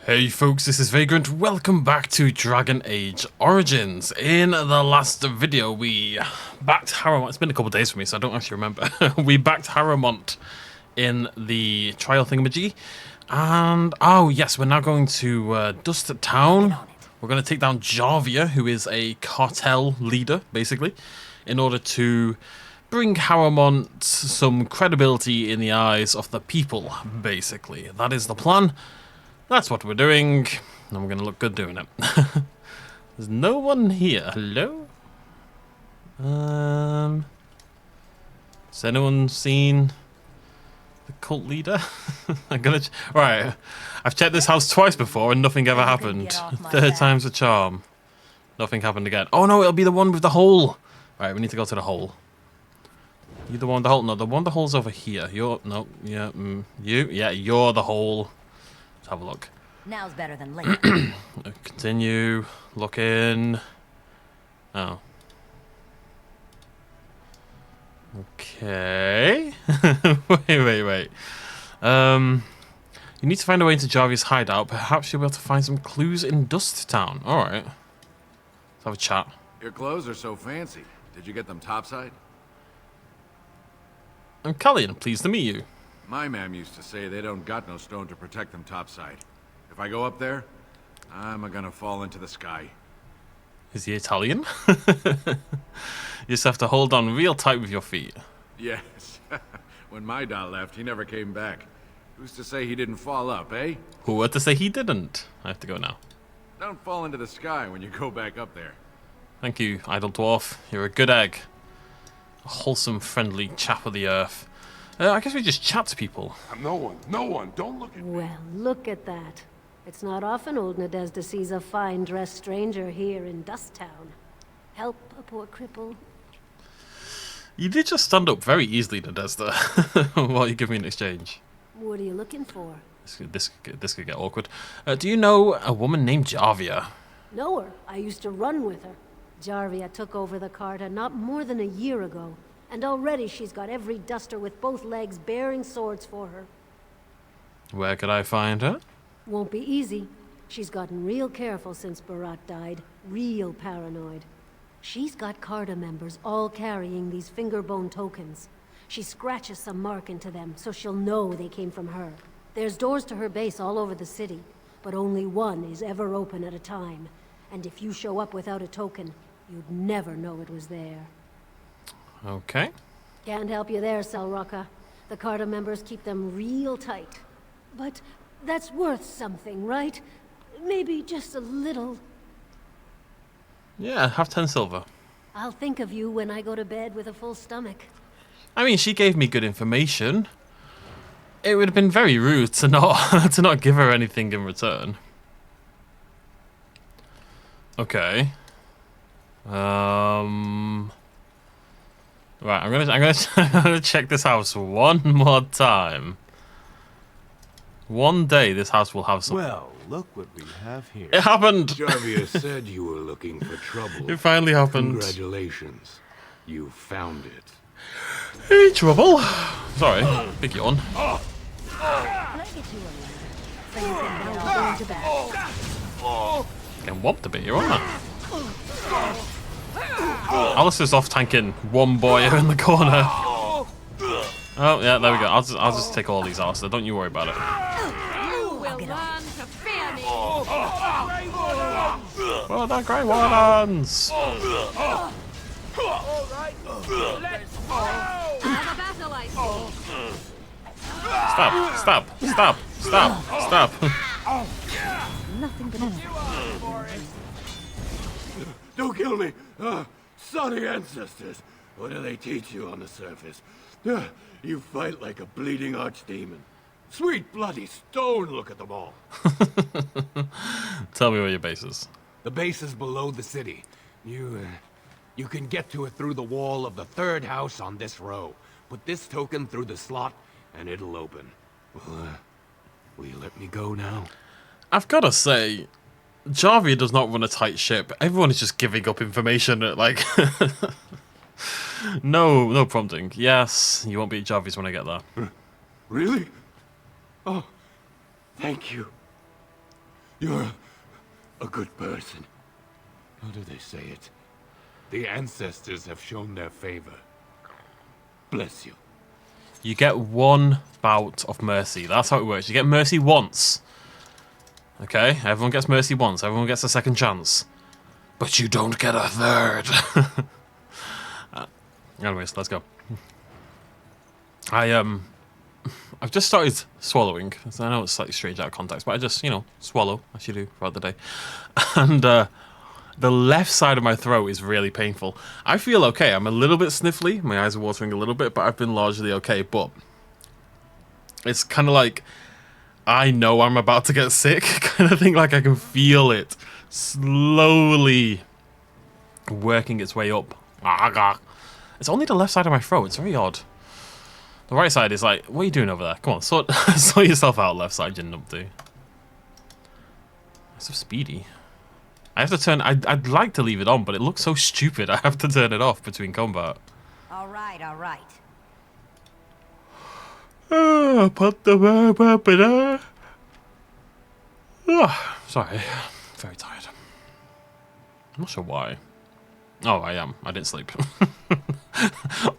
Hey folks, this is Vagrant. Welcome back to Dragon Age Origins. In the last video, we backed Harrowmont. It's been a couple of days for me, so I don't actually remember. We backed Harrowmont in the trial thingamajig. And, oh yes, we're now going to Dust Town. We're going to take down Jarvia, who is a cartel leader, basically, in order to bring Harrowmont some credibility in the eyes of the people, basically. That is the plan. That's what we're doing, and we're going to look good doing it. There's no one here. Hello? Has anyone seen the cult leader? Right, I've checked this house twice before and nothing ever happened. Third time's a charm. Nothing happened again. Oh no, it'll be the one with the hole. Right, we need to go to the hole. You the one with the hole? No, the one with the hole's over here. You're, no, yeah, you? Yeah, you're the hole. Have a look. Now's better than later. Continue looking. Oh. Okay. wait. You need to find a way into Jarvia's hideout. Perhaps you'll be able to find some clues in Dust Town. Alright. Let's have a chat. Your clothes are so fancy. Did you get them topside? I'm Callian, pleased to meet you. My ma'am used to say they don't got no stone to protect them topside. If I go up there, I'm gonna fall into the sky. Is he Italian? You just have to hold on real tight with your feet. Yes. When my dad left, he never came back. Who's to say he didn't fall up, eh? Who were to say he didn't? I have to go now. Don't fall into the sky when you go back up there. Thank you, idle dwarf. You're a good egg. A wholesome, friendly chap of the earth. I guess we just chat to people. No one, don't look at me. Well, look at that. It's not often old Nadezhda sees a fine-dressed stranger here in Dust Town. Help a poor cripple. You did just stand up very easily, Nadezhda, while you give me an exchange. What are you looking for? This could get awkward. Do you know a woman named Jarvia? Know her. I used to run with her. Jarvia took over the Carta not more than a year ago. And already she's got every duster with both legs bearing swords for her. Where could I find her? Won't be easy. She's gotten real careful since Barat died. Real paranoid. She's got Carta members all carrying these fingerbone tokens. She scratches some mark into them so she'll know they came from her. There's doors to her base all over the city, but only one is ever open at a time. And if you show up without a token, you'd never know it was there. Okay. Can't help you there, Selrocka. The Carta members keep them real tight. But that's worth something, right? Maybe just a little. Yeah, have 10 silver. I'll think of you when I go to bed with a full stomach. I mean, she gave me good information. It would have been very rude to not to not give her anything in return. Okay. Right, I'm gonna check this house one more time. One day this house will have some. Well, look what we have here. It happened. Jarvia said you were looking for trouble. It finally happened. Congratulations, you found it. Hey, trouble. Sorry, big yawn. Can I get you a letter? So you can get all going to bed. Getting whopped a bit here, aren't I? Alistair's off tanking one boy in the corner. Oh yeah, there we go. I'll just take all these, Alistair. Don't you worry about it. Well, the Grey Wardens. Stop. Nothing but Don't kill me! Sorry ancestors. What do they teach you on the surface? You fight like a bleeding archdemon. Sweet bloody stone, look at them all. Tell me where your base is. The base is below the city. You can get to it through the wall of the third house on this row. Put this token through the slot, and it'll open. Well, will you let me go now? I've got to say, Jarvia does not run a tight ship. Everyone is just giving up information at, like... No prompting. Yes, you won't beat Jarvis when I get there. Really? Oh, thank you. You're a good person. How do they say it? The ancestors have shown their favor. Bless you. You get one bout of mercy. That's how it works. You get mercy once. Okay? Everyone gets mercy once. Everyone gets a second chance. But you don't get a third. Anyways, let's go. I've just started swallowing. I know it's slightly strange out of context, but I just, you know, swallow, as you do throughout the day. And the left side of my throat is really painful. I feel okay. I'm a little bit sniffly. My eyes are watering a little bit, but I've been largely okay. But it's kind of like I know I'm about to get sick kind of thing. Like I can feel it slowly working its way up. It's only the left side of my throat. It's very odd. The right side is like, what are you doing over there? Come on, sort yourself out, left side, you numpty. It's so speedy. I have to turn... I'd like to leave it on, but it looks so stupid. I have to turn it off between combat. All right, all right. Sorry. Very tired. I'm not sure why. Oh, I am. I didn't sleep.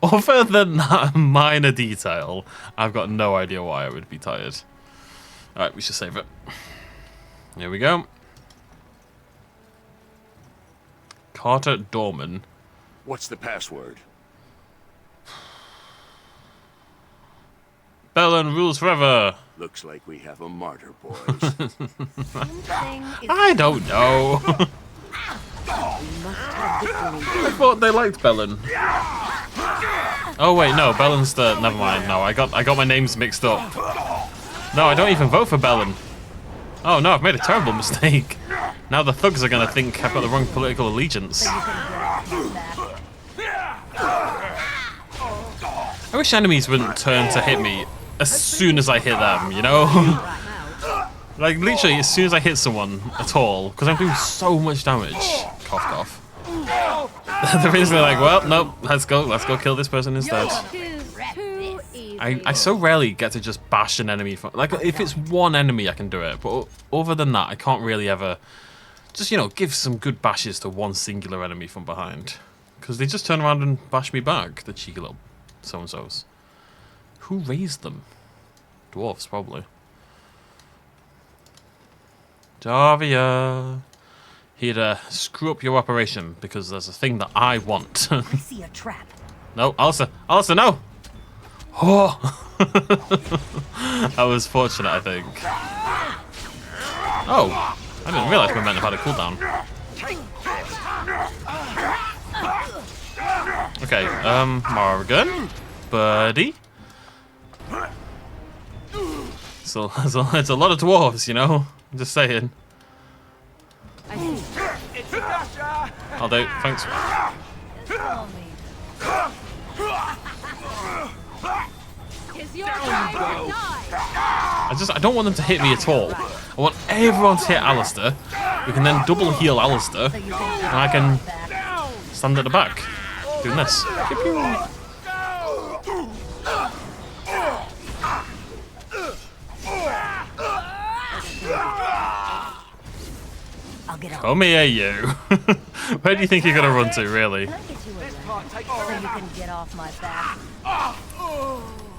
Other than that minor detail, I've got no idea why I would be tired. Alright, we should save it. Here we go. Carter Dorman. What's the password? Bellin rules forever. Looks like we have a martyr, boys. I don't know. I thought they liked Bellin. Oh wait, no, Bellin's the... Never mind. No, I got my names mixed up. No, I don't even vote for Bellin. Oh no, I've made a terrible mistake. Now the thugs are gonna think I've got the wrong political allegiance. I wish enemies wouldn't turn to hit me as soon as I hit them, you know? Like, literally, as soon as I hit someone at all, because I'm doing so much damage. Cough, cough. They're basically like, well, nope, let's go kill this person instead. I so rarely get to just bash an enemy. Like, if it's one enemy, I can do it, but other than that, I can't really ever just, you know, give some good bashes to one singular enemy from behind. Because they just turn around and bash me back, the cheeky little so-and-sos. Who raised them? Dwarves, probably. Davia. He'd screw up your operation because there's a thing that I want. I see a trap. No, Alistair, no! Oh! I was fortunate, I think. Oh, I didn't realize my men had a cooldown. Okay, Morgan, buddy. So it's a lot of dwarves, you know. I'm just saying. I'll do. Thanks. I don't want them to hit me at all. I want everyone to hit Alistair. We can then double heal Alistair, and I can stand at the back doing this. Come here, you. Where do you think you're gonna run to, really? So you can get off my back.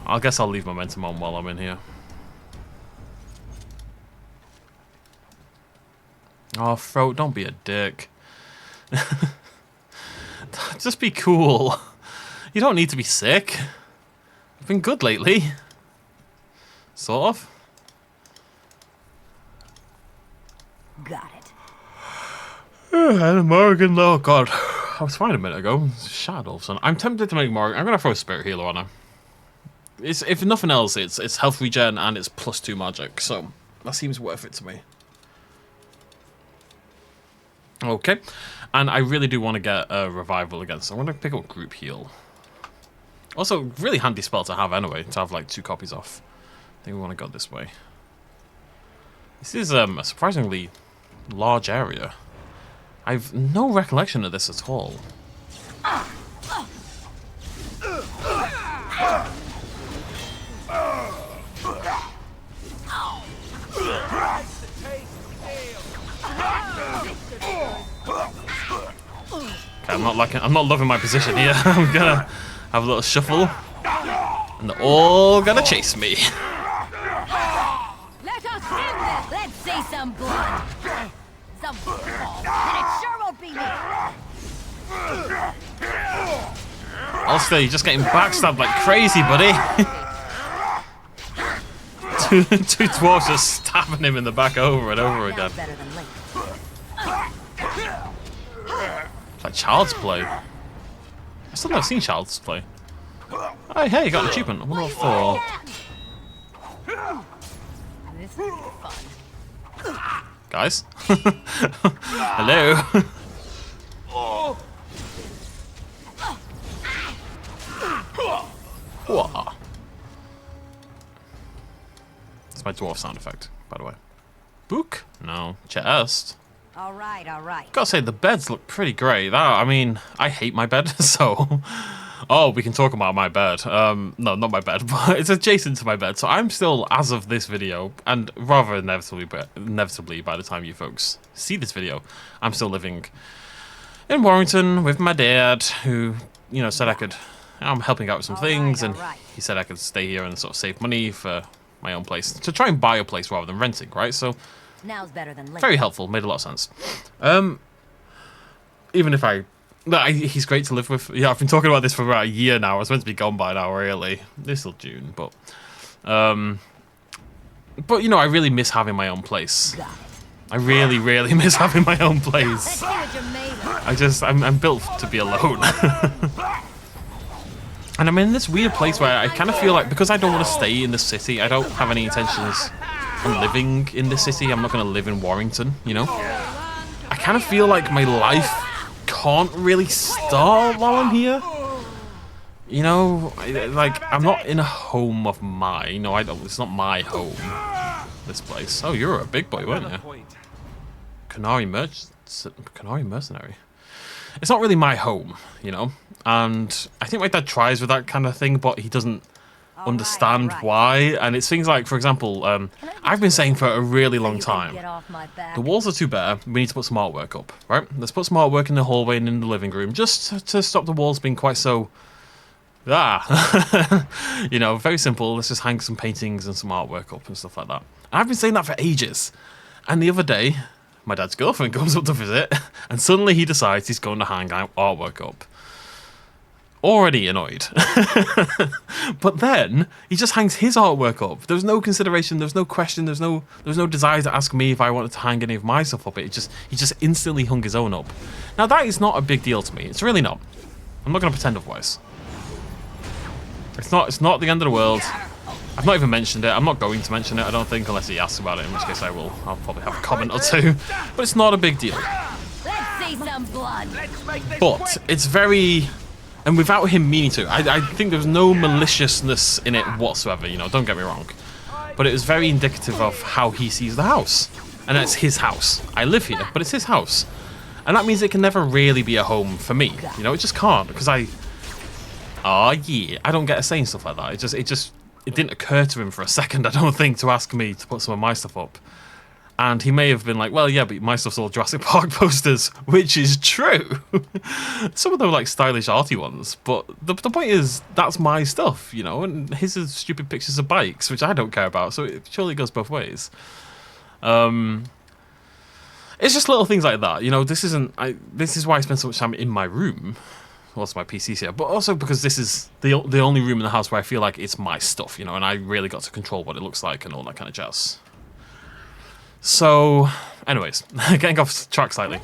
I guess I'll leave momentum on while I'm in here. Oh, throat, don't be a dick. Just be cool. You don't need to be sick. I've been good lately. Sort of. Got it. And Morgan, oh god. I was fine a minute ago. Shadows. I'm tempted to make Morgan. I'm gonna throw a spirit healer on her. It's, if nothing else, it's health regen and it's +2 magic, so that seems worth it to me. Okay, and I really do want to get a revival again, so I'm going to pick up group heal. Also, really handy spell to have anyway, to have like 2 copies off. I think we want to go this way. This is a surprisingly large area. I've no recollection of this at all. I'm not loving my position here. I'm gonna have a little shuffle, and they're all gonna chase me. Let us end this. Let's see some blood. Some balls. And it sure won't be me. Also, you're just getting backstabbed like crazy, buddy. two dwarves just stabbing him in the back over and over again. Better than late. It's like Child's Play. I still never seen Child's Play. Oh, hey, you got an achievement. I wonder what for. This will be fun. Guys? Hello? Whoa. That's my dwarf sound effect, by the way. Book? No. Chest. All right, all right. Gotta say, the beds look pretty great. I mean, I hate my bed, so... Oh, we can talk about my bed. No, not my bed, but it's adjacent to my bed. So I'm still, as of this video, and rather inevitably by the time you folks see this video, I'm still living in Warrington with my dad, who, you know, said I'm helping out with some things, and he said I could stay here and sort of save money for my own place. To try and buy a place rather than renting, right? So... Now's better than later. Very helpful, made a lot of sense. Even if he's great to live with. Yeah, I've been talking about this for about a year now. I was meant to be gone by now, really. This till June, but you know, I really miss having my own place. I really, really miss having my own place. I'm built to be alone. And I'm in this weird place where I kind of feel like, because I don't want to stay in the city, I don't have any intentions on living in the city. I'm not going to live in Warrington, you know? I kind of feel like my life can't really start while I'm here. You know, like, I'm not in a home of mine. No, it's not my home, this place. Oh, you're a big boy, weren't you? Canary Mercenary. It's not really my home, you know? And I think my dad tries with that kind of thing, but he doesn't understand why. And it's things like, for example, I've been saying for a really long time, the walls are too bare, we need to put some artwork up, right? Let's put some artwork in the hallway and in the living room, just to stop the walls being quite so... you know, very simple. Let's just hang some paintings and some artwork up and stuff like that. And I've been saying that for ages. And the other day, my dad's girlfriend comes up to visit, and suddenly he decides he's going to hang artwork up. Already annoyed. But then he just hangs his artwork up. There's no consideration, there's no question, there's no desire to ask me if I wanted to hang any of my stuff up. He just instantly hung his own up. Now that is not a big deal to me. It's really not. I'm not going to pretend otherwise. It's not the end of the world. I've not even mentioned it. I'm not going to mention it, I don't think, unless he asks about it, in which case I will. I'll probably have a comment or two. But it's not a big deal. Let's see some blood. But it's very... And without him meaning to, I think there's no maliciousness in it whatsoever, you know, don't get me wrong. But it was very indicative of how he sees the house. And it's his house. I live here, but it's his house. And that means it can never really be a home for me. You know, it just can't, because I don't get a say in stuff like that. It didn't occur to him for a second, I don't think, to ask me to put some of my stuff up. And he may have been like, well, yeah, but my stuff's all Jurassic Park posters, which is true. Some of them are like stylish, arty ones. But the point is, that's my stuff, you know, and his are stupid pictures of bikes, which I don't care about, so it surely goes both ways. It's just little things like that, you know. This is why I spend so much time in my room. Well, it's my PC's here, but also because this is the only room in the house where I feel like it's my stuff, you know, and I really got to control what it looks like and all that kind of jazz. So, anyways, getting off track slightly.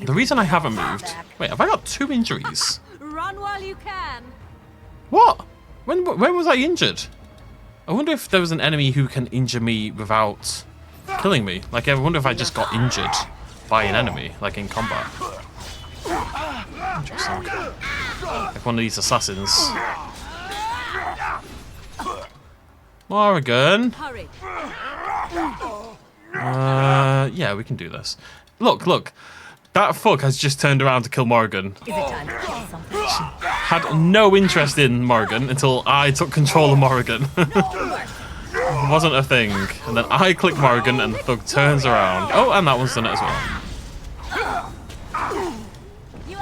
The reason I haven't moved... Wait, have I got 2 injuries? Run while you can. What? When was I injured? I wonder if there was an enemy who can injure me without killing me. Like, I wonder if I just got injured by an enemy, like in combat. Interesting. Like one of these assassins. Morrigan. Hurry. Yeah, we can do this. Look. That fuck has just turned around to kill Morrigan. Is it time to kill something? Had no interest in Morrigan until I took control of Morrigan. It wasn't a thing. And then I click Morrigan and the thug turns around. Oh, and that one's done it as well. You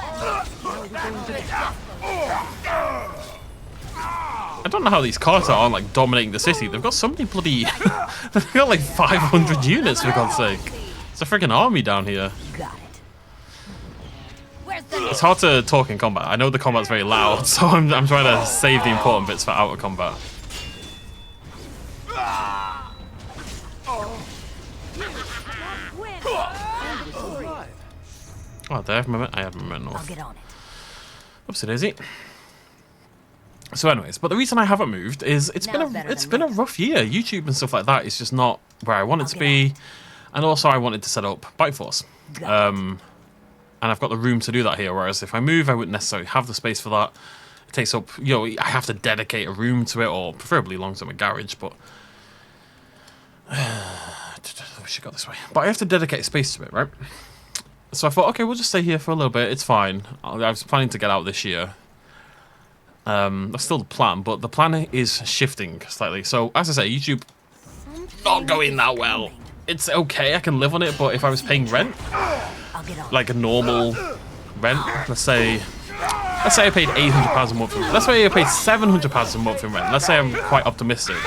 I don't know how these cards aren't like dominating the city. They've got so many bloody... they've got like 500 units, for God's sake. It's a freaking army down here. Got it. Where's the... It's hard to talk in combat. I know the combat's very loud, so I'm trying to save the important bits for outer combat. Oh, do I have movement? I have movement north. I'll get on it. Oopsie daisy. So anyways, but the reason I haven't moved is it's been a rough year. YouTube and stuff like that is just not where I want it to be. And also I wanted to set up Bite Force. And I've got the room to do that here, whereas if I move I wouldn't necessarily have the space for that. It takes up, you know, I have to dedicate a room to it, or preferably long-term a garage, but we should go this way. But I have to dedicate space to it, right? So I thought, okay, we'll just stay here for a little bit. It's fine. I was planning to get out this year. That's still the plan, but the plan is shifting slightly. So, as I say, YouTube not going that well. It's okay, I can live on it, but if I was paying rent, like a normal rent, let's say I paid £800 a month in rent. Let's say I paid £700 a month in rent. Let's say I'm quite optimistic.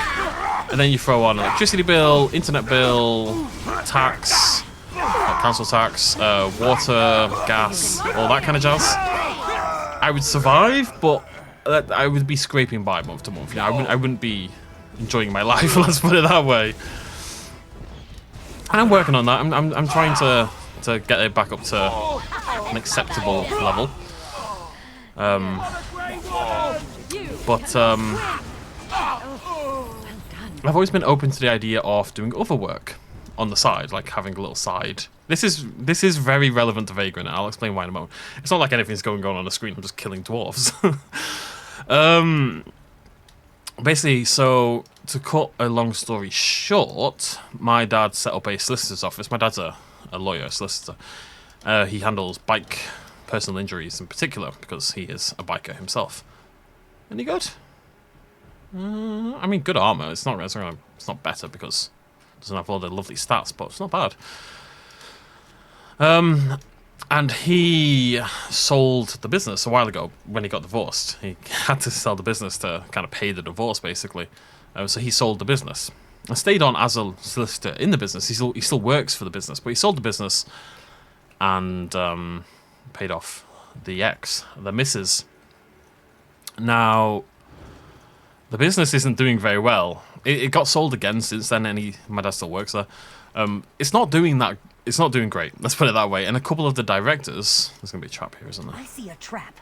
And then you throw on electricity bill, internet bill, tax, council tax, water, gas, all that kind of jazz. I would survive, but I would be scraping by month to month. You know, I wouldn't be enjoying my life. Let's put it that way. And I'm working on that. I'm trying to get it back up to an acceptable level. But I've always been open to the idea of doing other work on the side, like having a little side. This is very relevant to Vagrant, and I'll explain why in a moment. It's not like anything's going on the screen. I'm just killing dwarves. Basically, so to cut a long story short, my dad set up a solicitor's office. My dad's a lawyer, solicitor. He handles bike personal injuries in particular because he is a biker himself. Any good? I mean, good armor. It's not better because it doesn't have all the lovely stats, but it's not bad. And he sold the business a while ago when he got divorced. He had to sell the business to kind of pay the divorce, basically. So he sold the business and stayed on as a solicitor in the business. He still works for the business, but he sold the business and paid off the ex, the missus. Now, the business isn't doing very well. It got sold again since then, and my dad still works there. It's not doing that. It's not doing great. Let's put it that way. And a couple of the directors. There's gonna be a trap here, isn't there? I see a trap.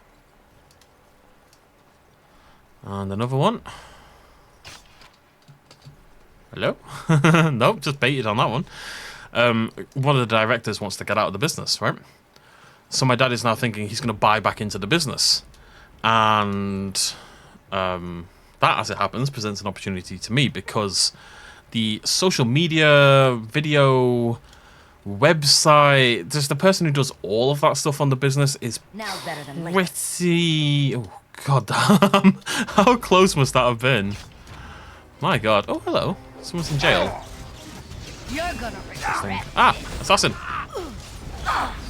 And another one. Hello? Nope, just baited on that one. One of the directors wants to get out of the business, right? So my dad is now thinking he's gonna buy back into the business, and that, as it happens, presents an opportunity to me because the social media, video, website, just the person who does all of that stuff on the business is pretty... Oh, god damn. How close must that have been? My god. Oh, hello. Someone's in jail. You're gonna regret. Ah, assassin. I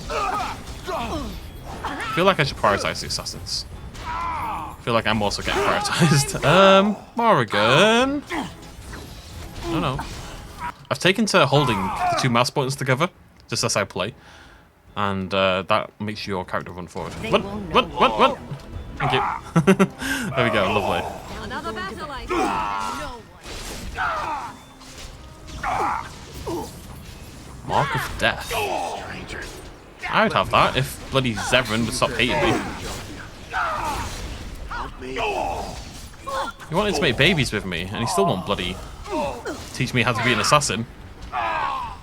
feel like I should prioritize the assassins. I feel like I'm also getting prioritized. Morrigan. No. I've taken to holding the two mouse buttons together, just as I play. And that makes your character run forward. Run. Thank you. There we go, lovely. Another battle Mark of Death. I would have that if bloody Zevran would stop hating me. He wanted to make babies with me, and he still won't bloody teach me how to be an assassin. I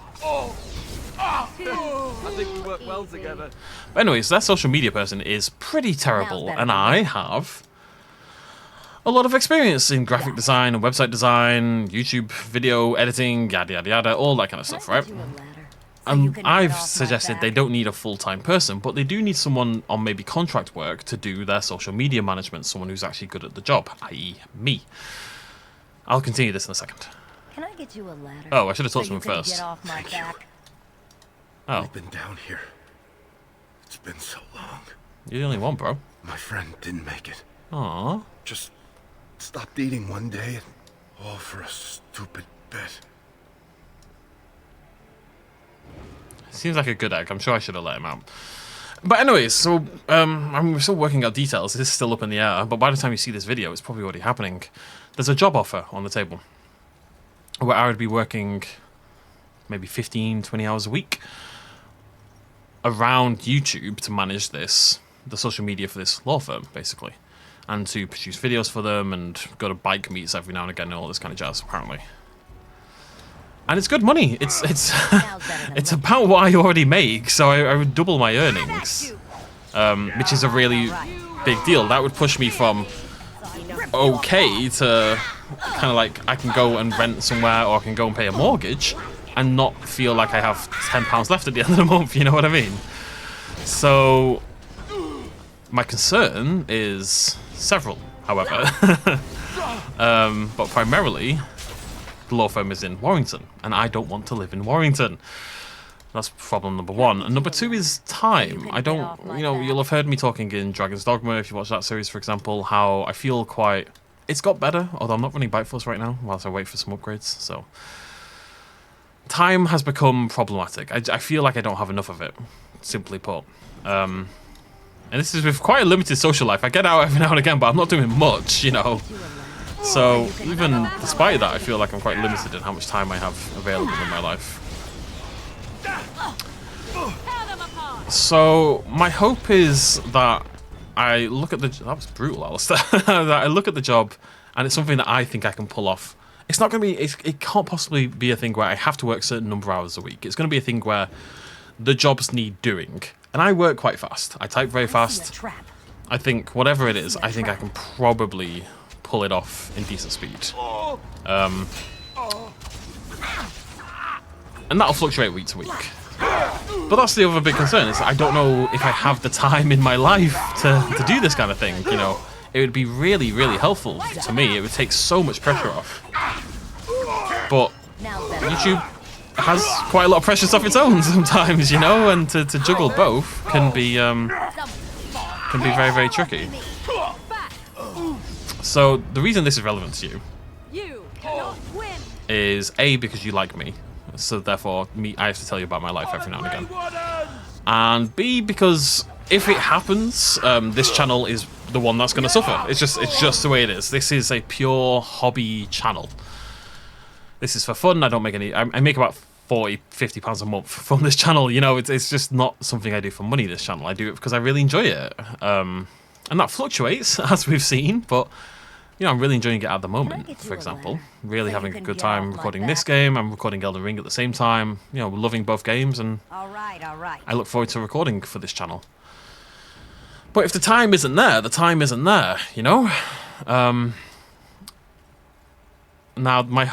think we work well together. But anyways, that social media person is pretty terrible, and I have a lot of experience in graphic design and website design, YouTube video editing, yada yada yada, all that kind of stuff, right? I've suggested they don't need a full-time person, but they do need someone on maybe contract work to do their social media management, someone who's actually good at the job, i.e. me. I'll continue this in a second. Can I get you a ladder? Oh, I should have talked to him first. Get off my back. Oh. I've been down here. It's been so long. You're the only one, bro. My friend didn't make it. Aww. Just stopped eating one day, and all for a stupid bet. Seems like a good egg. I'm sure I should have let him out. But anyways, so we're still working out details. This is still up in the air. But by the time you see this video, it's probably already happening. There's a job offer on the table where I would be working maybe 15, 20 hours a week around YouTube to manage this, the social media for this law firm, basically, and to produce videos for them and go to bike meets every now and again and all this kind of jazz, apparently. And it's good money. It's it's about what I already make, so I would double my earnings, which is a really big deal. That would push me from okay to kind of like I can go and rent somewhere, or I can go and pay a mortgage and not feel like I have £10 left at the end of the month, you know what I mean? So my concern is several, however. But primarily, the law firm is in Warrington, and I don't want to live in Warrington. That's problem number one. And number two is time. I don't, you know, you'll have heard me talking in Dragon's Dogma, if you watch that series, for example, how I feel quite... It's got better, although I'm not running Bite Force right now, whilst I wait for some upgrades, so... Time has become problematic. I feel like I don't have enough of it, simply put. And this is with quite a limited social life. I get out every now and again, but I'm not doing much, you know. So even despite that, I feel like I'm quite limited in how much time I have available in my life. So my hope is that I look at the... That was brutal, Alistair. That I look at the job, and it's something that I think I can pull off. It's not going to be... It can't possibly be a thing where I have to work a certain number of hours a week. It's going to be a thing where the jobs need doing. And I work quite fast. I type very fast. I think whatever it is, I think I can probably pull it off in decent speed. And that'll fluctuate week to week. But that's the other big concern, is I don't know if I have the time in my life to do this kind of thing, you know. It would be really, really helpful to me. It would take so much pressure off. But YouTube has quite a lot of pressure of its own sometimes, you know, and to juggle both can be very, very tricky. So the reason this is relevant to you is A, because you like me, so therefore I have to tell you about my life every now and again, and B, because if it happens, this channel is the one that's going to suffer. It's just the way it is. This is a pure hobby channel. This is for fun. I don't make any... I make about £40–50 a month from this channel, you know. It's just not something I do for money, this channel. I do it because I really enjoy it, and that fluctuates, as we've seen, but you know, I'm really enjoying it at the moment. For example, really having a good time recording this game. I'm recording Elden Ring at the same time, you know, loving both games, and I look forward to recording for this channel. But if the time isn't there, the time isn't there, you know. Now my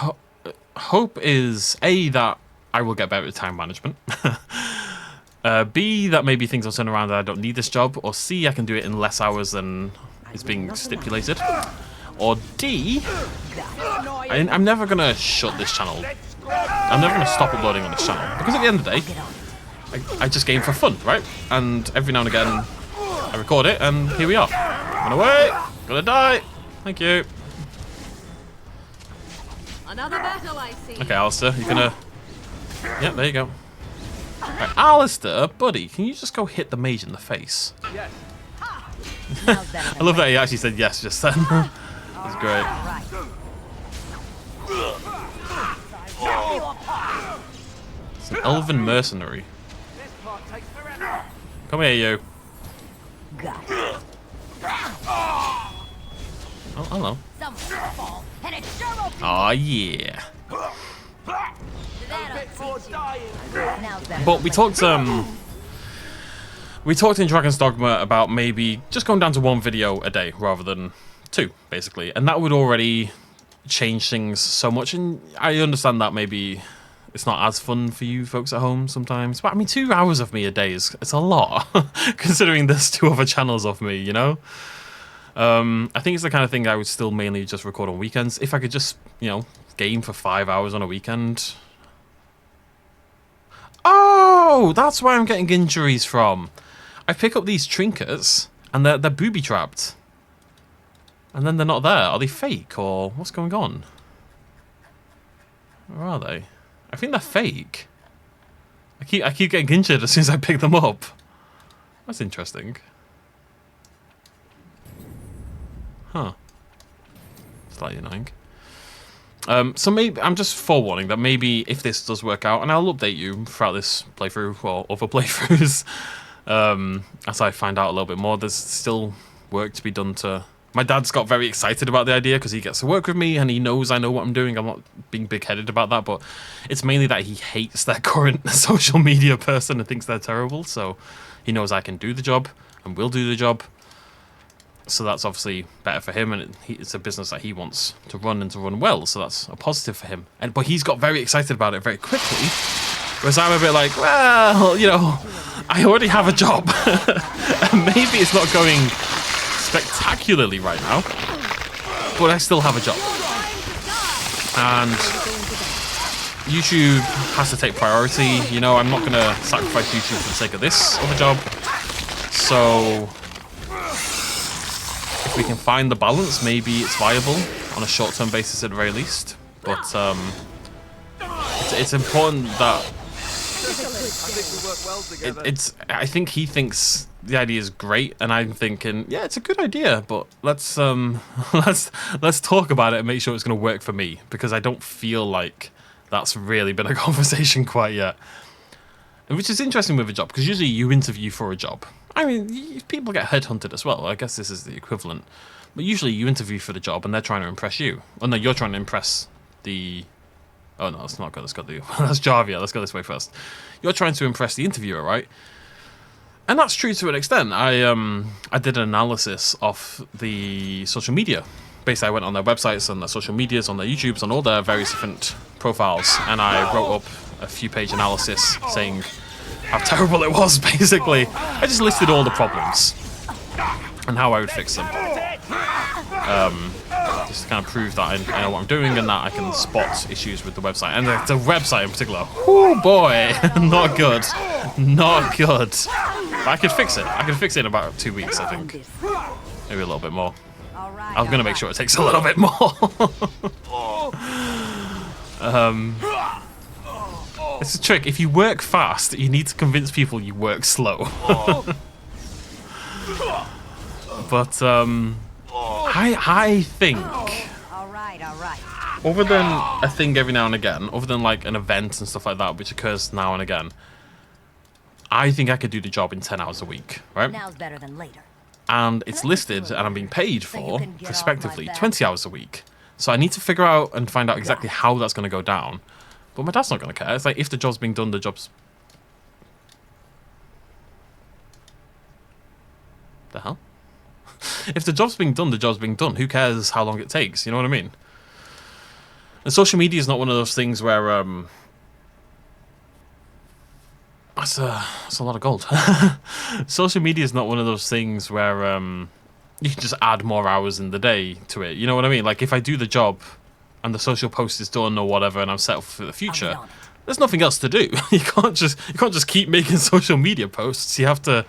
hope is A, that I will get better at time management. B, that maybe things will turn around and I don't need this job. Or C, I can do it in less hours than is being stipulated. Or D, I'm never going to shut this channel. I'm never going to stop uploading on this channel. Because at the end of the day, I just game for fun, right? And every now and again, I record it, and here we are. Run away! Gonna die! Thank you. Another battle, I see. Okay, Alistair, you're gonna... Yep, there you go. Right, Alistair, buddy, can you just go hit the mage in the face? Yes. I love that he actually said yes just then. That's great. It's an elven mercenary. This part takes forever. Come here, you. Oh, hello. Some fall, and it sure will be. Oh, yeah. Before dying. But we talked in Dragon's Dogma about maybe just going down to one video a day rather than two, basically. And that would already change things so much. And I understand that maybe it's not as fun for you folks at home sometimes. But I mean, 2 hours of me a day it's a lot, considering there's 2 other channels of me, you know? I think it's the kind of thing I would still mainly just record on weekends. If I could just, you know, game for 5 hours on a weekend. Oh, that's where I'm getting injuries from. I pick up these trinkets, and they're booby-trapped. And then they're not there. Are they fake or what's going on? Where are they? I think they're fake. I keep getting injured as soon as I pick them up. That's interesting. Huh. Slightly annoying. So maybe I'm just forewarning that maybe if this does work out, and I'll update you throughout this playthrough or other playthroughs, as I find out a little bit more. There's still work to be done to. My dad's got very excited about the idea because he gets to work with me and he knows I know what I'm doing. I'm not being big-headed about that, but it's mainly that he hates their current social media person and thinks they're terrible. So he knows I can do the job and will do the job. So that's obviously better for him, and it's a business that he wants to run and to run well. So that's a positive for him. But he's got very excited about it very quickly, whereas I'm a bit like, well, you know, I already have a job, and maybe it's not going spectacularly right now, but I still have a job, and YouTube has to take priority. You know, I'm not going to sacrifice YouTube for the sake of this other job. So if we can find the balance, maybe it's viable on a short-term basis at the very least. But it's important that I think he thinks the idea is great, and I'm thinking, yeah, it's a good idea, but let's talk about it and make sure it's going to work for me, because I don't feel like that's really been a conversation quite yet. And which is interesting with a job, because usually you interview for a job. I mean, people get headhunted as well. I guess this is the equivalent. But usually you interview for the job and they're trying to impress you. Oh no, you're trying to impress the... Oh no, let's not go. Let's go the... That's Jarvia. Let's go this way first. You're trying to impress the interviewer, right? And that's true to an extent. I did an analysis of the social media. Basically, I went on their websites, on their social medias, on their YouTubes, on all their various different profiles, and I wrote up a few-page analysis saying how terrible it was, basically. I just listed all the problems and how I would fix them. Just to kind of prove that I know what I'm doing and that I can spot issues with the website. And the website in particular, oh boy, not good. Not good. But I could fix it. I could fix it in about 2 weeks, I think. Maybe a little bit more. I'm going to make sure it takes a little bit more. It's a trick. If you work fast, you need to convince people you work slow. But I think, other than a thing every now and again, other than like an event and stuff like that, which occurs now and again, I think I could do the job in 10 hours a week, right? Now's better than later. And it's listed and I'm being paid for, respectively, 20 hours a week. So I need to figure out and find out exactly how that's going to go down. But my dad's not going to care. It's like, if the job's being done, the job's... The hell? If the job's being done, the job's being done. Who cares how long it takes? You know what I mean? And social media is not one of those things where... That's a lot of gold. Social media is not one of those things where you can just add more hours in the day to it. You know what I mean? Like, if I do the job and the social post is done or whatever, and I'm set up for the future, there's nothing else to do. You can't just keep making social media posts. You have to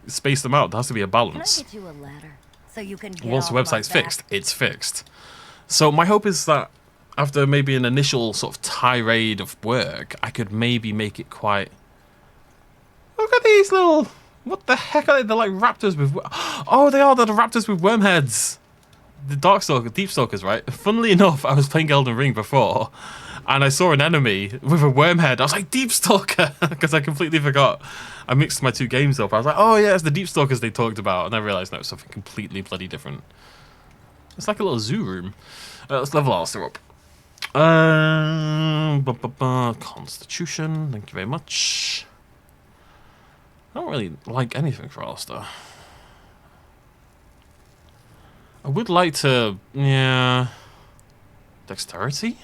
space them out. There has to be a balance. Can I get you a ladder so you can get Once the website's fixed, it's fixed. So my hope is that after maybe an initial sort of tirade of work, I could maybe make it quite... Look at these little... What the heck are they? They're like raptors with... Oh, they are. They're the raptors with worm heads. The Deep Stalkers, right? Funnily enough, I was playing Elden Ring before, and I saw an enemy with a worm head. I was like, Deep Stalker! Because I completely forgot. I mixed my two games up. I was like, oh yeah, it's the Deep Stalkers they talked about. And I realised no, it's something completely bloody different. It's like a little zoo room. Let's level Alistair up. Constitution, thank you very much. I don't really like anything for Alistair. I would like to, yeah, dexterity?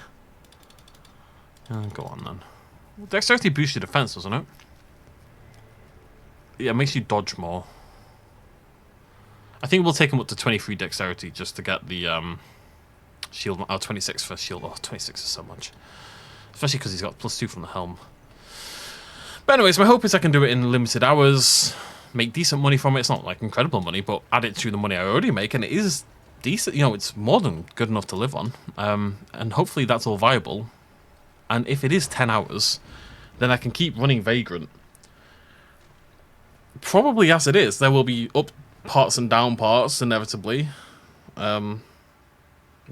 Go on then. Well, dexterity boosts your defense, doesn't it? Yeah, it makes you dodge more. I think we'll take him up to 23 dexterity just to get the shield. Oh, 26 for shield. Oh, 26 is so much. Especially because he's got +2 from the helm. But anyways, my hope is I can do it in limited hours, make decent money from it. It's not like incredible money, but add it to the money I already make, and it is decent, you know, it's more than good enough to live on. And hopefully that's all viable. And if it is 10 hours, then I can keep running Vagrant. Probably as it is, there will be up parts and down parts, inevitably. There's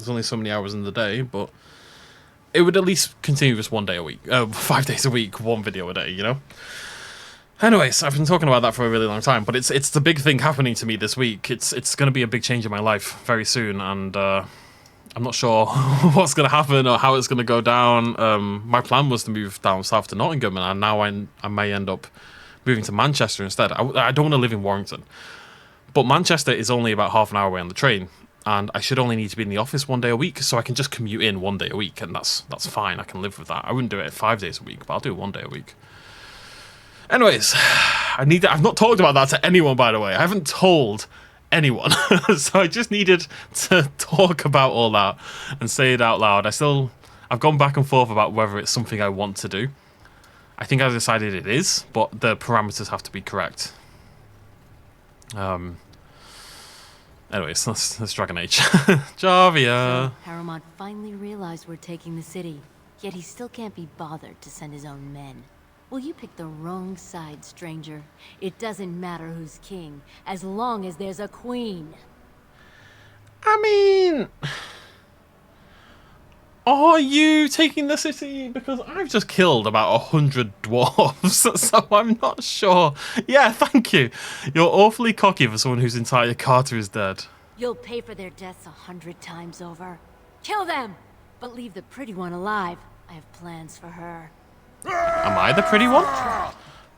only so many hours in the day, but it would at least continue just 1 day a week. 5 days a week, 1 video a day, you know? Anyways, I've been talking about that for a really long time, but it's the big thing happening to me this week. It's going to be a big change in my life very soon, and I'm not sure what's going to happen or how it's going to go down. My plan was to move down south to Nottingham, and now I may end up moving to Manchester instead. I don't want to live in Warrington. But Manchester is only about half an hour away on the train, and I should only need to be in the office 1 day a week, so I can just commute in 1 day a week, and that's fine. I can live with that. I wouldn't do it 5 days a week, but I'll do it 1 day a week. Anyways, I've not talked about that to anyone, by the way. I haven't told anyone, so I just needed to talk about all that and say it out loud. I've gone back and forth about whether it's something I want to do. I think I've decided it is, but the parameters have to be correct. Anyways, let's Dragon Age. Jarvia. So, Harrowmont finally realized we're taking the city, yet he still can't be bothered to send his own men. Well, you picked the wrong side, stranger. It doesn't matter who's king, as long as there's a queen. I mean, are you taking the city? Because I've just killed about 100 dwarves, so I'm not sure. Yeah, thank you. You're awfully cocky for someone whose entire Carter is dead. You'll pay for their deaths 100 times over. Kill them, but leave the pretty one alive. I have plans for her. Am I the pretty one?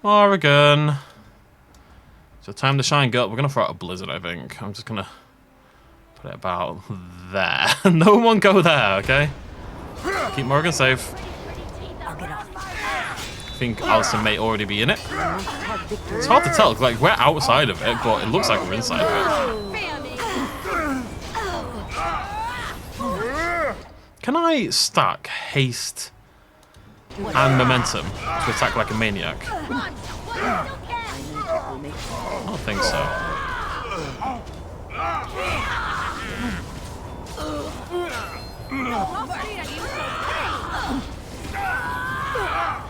Morrigan. So time to shine, girl. We're going to throw out a blizzard, I think. I'm just going to put it about there. No one go there, okay? Keep Morrigan safe. I'll get off. I think Alison may already be in it. It's hard to tell, like we're outside of it, but it looks like we're inside of it. Can I stack haste and momentum to attack like a maniac? I don't think so.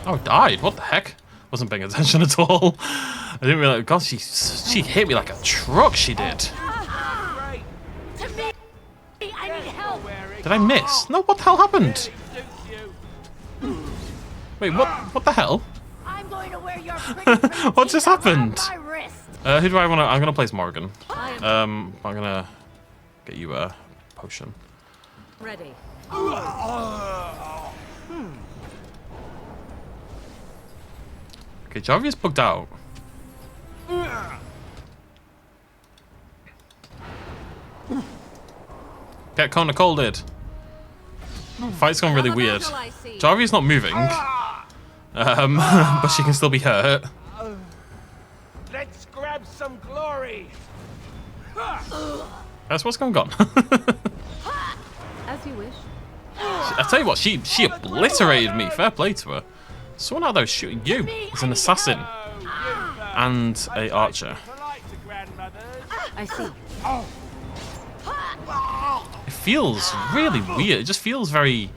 Oh, died. What the heck? Wasn't paying attention at all. I didn't realize. God, she hit me like a truck. She did. Did I miss? No. What the hell happened? Wait. What the hell? I'm going to wear your pretty What just happened? my wrist. Who do I want to? I'm gonna place Morrigan. I'm gonna get you a potion. Ready. Okay, Jarvia's bugged out. Get Kona colded. Fight's gone really weird. Jarvia's not moving. But she can still be hurt. Let's grab some glory. That's what's going on. As you wish. I tell you what, she obliterated me. Fair play to her. Someone out there is shooting you. It's an assassin and a archer. I see. It feels really weird. It just feels very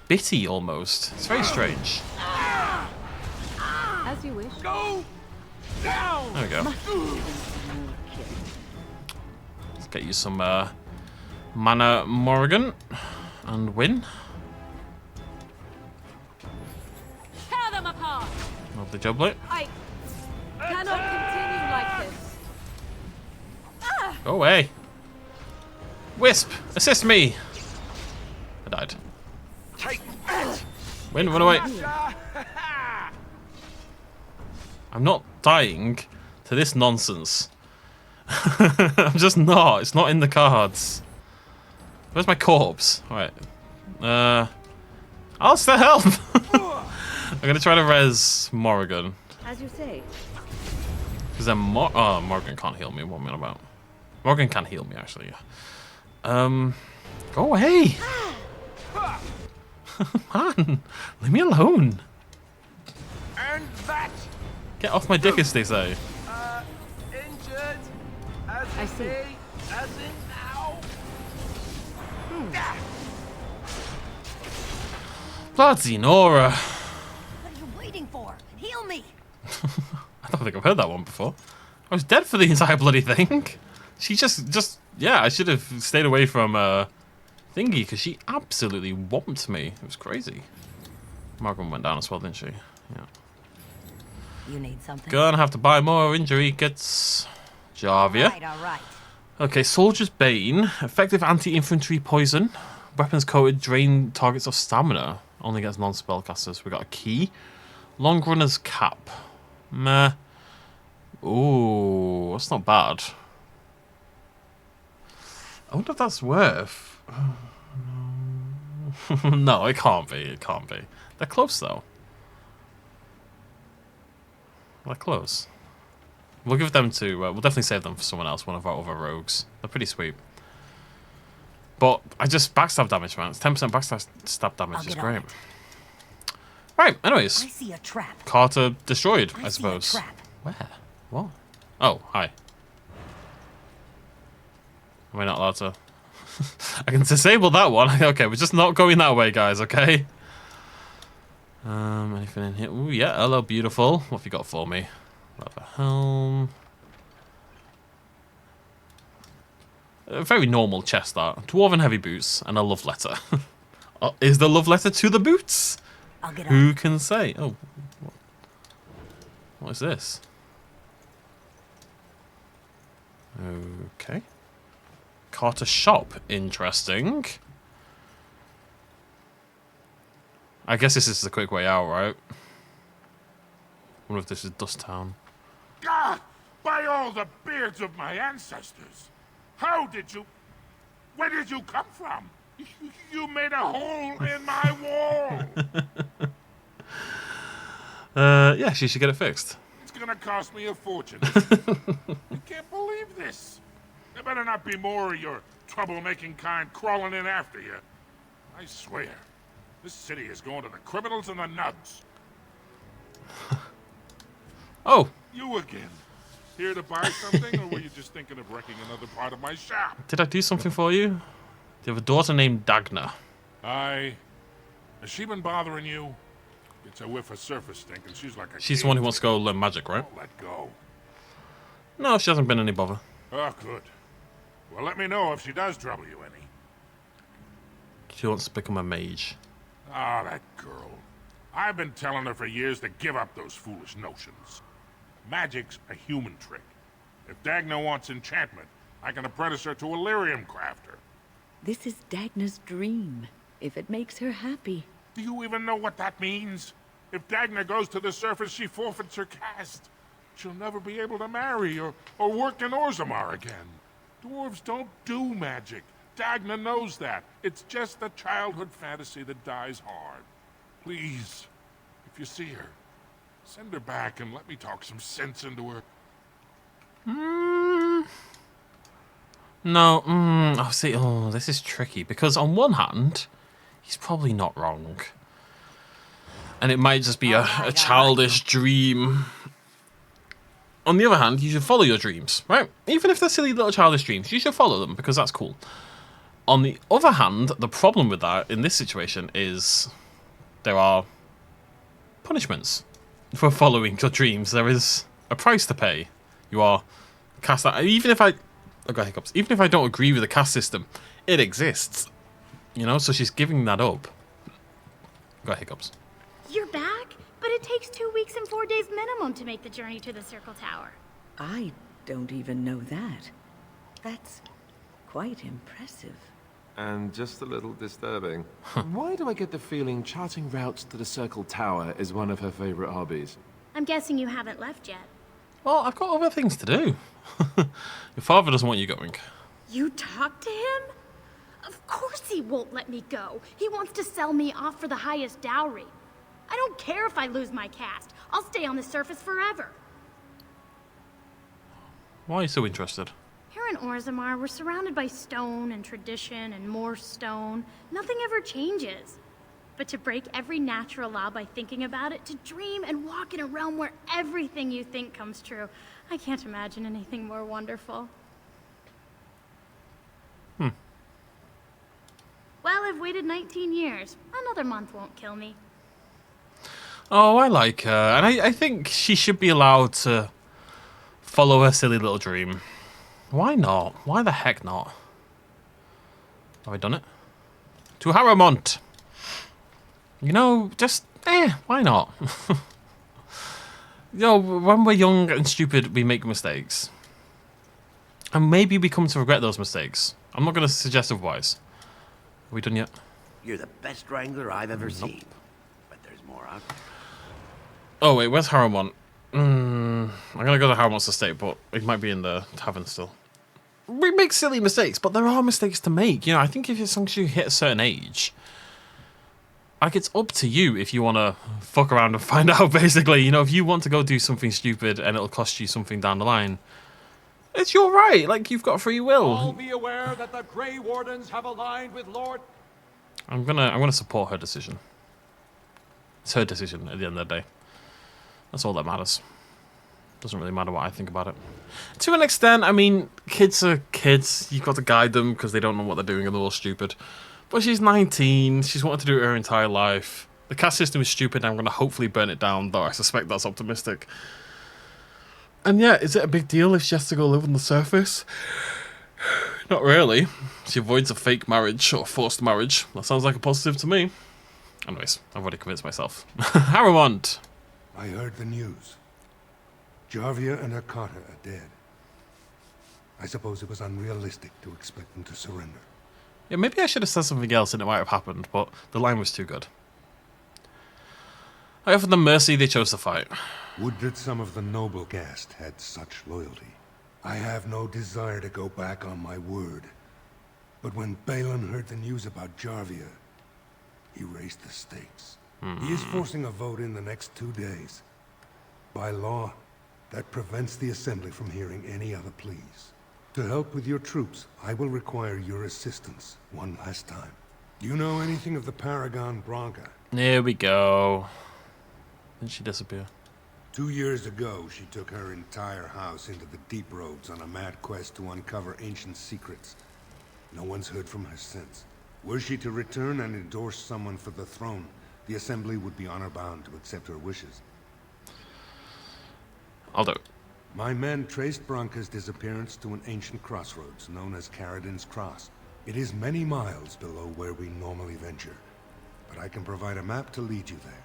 bitty almost. It's very strange. As you wish. Go down. There we go. Let's get you some mana, Morrigan, and win. Tear them apart. Lovely joblet. I cannot continue like this. Go away. Wisp, assist me. I died. Take that. Win, run away. I'm not dying to this nonsense. I'm just not. It's not in the cards. Where's my corpse? Alright. Ask for help! I'm gonna try to res Morrigan. As you say. Because then Morrigan can't heal me. What am I about? Morrigan can heal me, actually. Go away! Man, leave me alone. And that. Get off my dick, as they say. Injured. As I see. As in now. Bloody Nora. What are you waiting for? Heal me! I don't think I've heard that one before. I was dead for the entire bloody thing. She just yeah, I should have stayed away from Thingy, because she absolutely whomped me. It was crazy. Margaret went down as well, didn't she? Yeah. You need something? Gonna have to buy more injury kits. Jarvia. All right. Okay, Soldier's Bane. Effective anti-infantry poison. Weapons coated, drain targets of stamina. Only against non-spellcasters. We got a key. Long Runner's Cap. Meh. Ooh, that's not bad. I wonder if that's worth. No, it can't be. It can't be. They're close, though. They're close. We'll give them to... we'll definitely save them for someone else, one of our other rogues. They're pretty sweet. But I just backstab damage, man. It's 10% backstab damage is great. Right, anyways. I see a trap. Carter destroyed, I see suppose. a trap. Where? What? Oh, hi. Am I not allowed to? I can disable that one. Okay, we're just not going that way, guys, okay? Anything in here? Ooh, yeah, hello, beautiful. What have you got for me? Leather helm. A very normal chest, that. Dwarven heavy boots and a love letter. Oh, is the love letter to the boots? I'll get Who can say? Oh, what is this? Okay. Carter shop. Interesting. I guess this is the quick way out, right? I wonder if this is Dust Town. Ah! By all the beards of my ancestors! How did you... Where did you come from? You made a hole in my wall! Yeah, she should get it fixed. It's gonna cost me a fortune. I can't believe this. There better not be more of your troublemaking kind crawling in after you. I swear, this city is going to the criminals and the nugs. Oh! You again. Here to buy something, or were you just thinking of wrecking another part of my shop? Did I do something for you? Do you have a daughter named Dagna? Has she been bothering you? It's a whiff of surface stink, and she's like a She's the one who wants to go learn magic, right? Don't let go. No, she hasn't been any bother. Oh, good. Well, let me know if she does trouble you any. She wants to become a mage. Ah, that girl. I've been telling her for years to give up those foolish notions. Magic's a human trick. If Dagna wants enchantment, I can apprentice her to a lyrium crafter. This is Dagna's dream, if it makes her happy. Do you even know what that means? If Dagna goes to the surface, she forfeits her caste. She'll never be able to marry or work in Orzammar again. Dwarves don't do magic. Dagna knows that. It's just a childhood fantasy that dies hard. Please, if you see her, send her back and let me talk some sense into her. No, oh, see, oh, this is tricky, because on one hand, he's probably not wrong. And it might just be a childish dream. On the other hand, you should follow your dreams, right? Even if they're silly little childish dreams, you should follow them, because that's cool. On the other hand, the problem with that in this situation is there are punishments for following your dreams. There is a price to pay. You are cast out. Even if I got hiccups. Even if I don't agree with the caste system, it exists. You know, so she's giving that up. Got hiccups. You're back? But it takes 2 weeks and 4 days minimum to make the journey to the Circle Tower. I don't even know that. That's quite impressive. And just a little disturbing. Why do I get the feeling charting routes to the Circle Tower is one of her favorite hobbies? I'm guessing you haven't left yet. Well, I've got other things to do. Your father doesn't want you going. You talked to him? Of course he won't let me go. He wants to sell me off for the highest dowry. I don't care if I lose my caste. I'll stay on the surface forever. Why are you so interested? Here in Orzammar, we're surrounded by stone and tradition and more stone. Nothing ever changes. But to break every natural law by thinking about it, to dream and walk in a realm where everything you think comes true, I can't imagine anything more wonderful. while I've waited 19 years. Another month won't kill me. Oh, I like her, and I think she should be allowed to follow her silly little dream. Why not? Why the heck not? Have I done it? To Harrowmont! You know, just, why not? You know, when we're young and stupid, we make mistakes. And maybe we come to regret those mistakes. I'm not going to suggest otherwise. Are we done yet? You're the best wrangler I've ever seen. But there's more out there. Oh, wait, where's Harrowmont? I'm going to go to Harrowmont's estate, but it might be in the tavern still. We make silly mistakes, but there are mistakes to make. You know, I think if as long as you hit a certain age, like, it's up to you if you want to fuck around and find out, basically. You know, if you want to go do something stupid and it'll cost you something down the line, it's your right. Like, you've got free will. All be aware that the Grey Wardens have aligned with Lord... I'm gonna support her decision. It's her decision at the end of the day. That's all that matters. Doesn't really matter what I think about it. To an extent, I mean, kids are kids. You've got to guide them because they don't know what they're doing and they're all stupid. But she's 19. She's wanted to do it her entire life. The caste system is stupid. I'm going to hopefully burn it down, though I suspect that's optimistic. And yeah, is it a big deal if she has to go live on the surface? Not really. She avoids a fake marriage or forced marriage. That sounds like a positive to me. Anyways, I've already convinced myself. Harrowmont! I heard the news. Jarvia and her Carter are dead. I suppose it was unrealistic to expect them to surrender. Yeah, maybe I should have said something else and it might have happened, but the line was too good. I offered them mercy, they chose to fight. Would that some of the noble caste had such loyalty. I have no desire to go back on my word. But when Balin heard the news about Jarvia, he raised the stakes. He is forcing a vote in the next 2 days. By law, that prevents the Assembly from hearing any other pleas. To help with your troops, I will require your assistance one last time. Do you know anything of the Paragon Branca? There we go. Did she disappear? 2 years ago, she took her entire house into the deep roads on a mad quest to uncover ancient secrets. No one's heard from her since. Were she to return and endorse someone for the throne, the Assembly would be honor-bound to accept her wishes. I'll do it. My men traced Branca's disappearance to an ancient crossroads known as Caradin's Cross. It is many miles below where we normally venture, but I can provide a map to lead you there.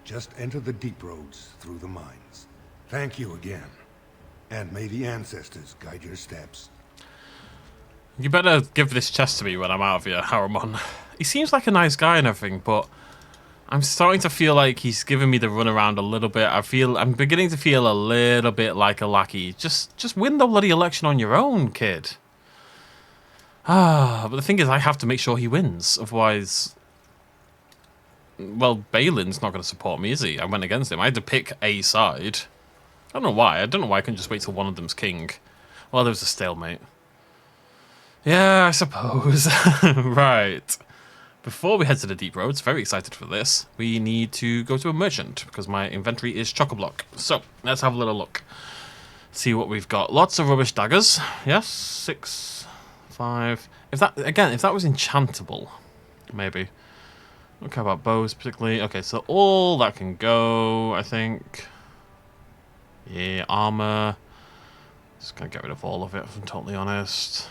Just enter the deep roads through the mines. Thank you again, and may the ancestors guide your steps. You better give this chest to me when I'm out of here, Harrowmont. He seems like a nice guy and everything, but I'm starting to feel like he's giving me the runaround a little bit. I'm beginning to feel a little bit like a lackey. Just win the bloody election on your own, kid. But the thing is, I have to make sure he wins. Otherwise, well, Balin's not going to support me, is he? I went against him. I had to pick a side. I don't know why. I don't know why I couldn't just wait till one of them's king. Well, there was a stalemate. Yeah, I suppose. Right. Before we head to the deep roads, very excited for this, we need to go to a merchant because my inventory is chock-a-block. So, let's have a little look. See what we've got. Lots of rubbish daggers. Yes, 6, 5. If that was enchantable, maybe. Don't care about bows particularly. Okay, so all that can go, I think. Yeah, armor. Just gonna get rid of all of it, if I'm totally honest.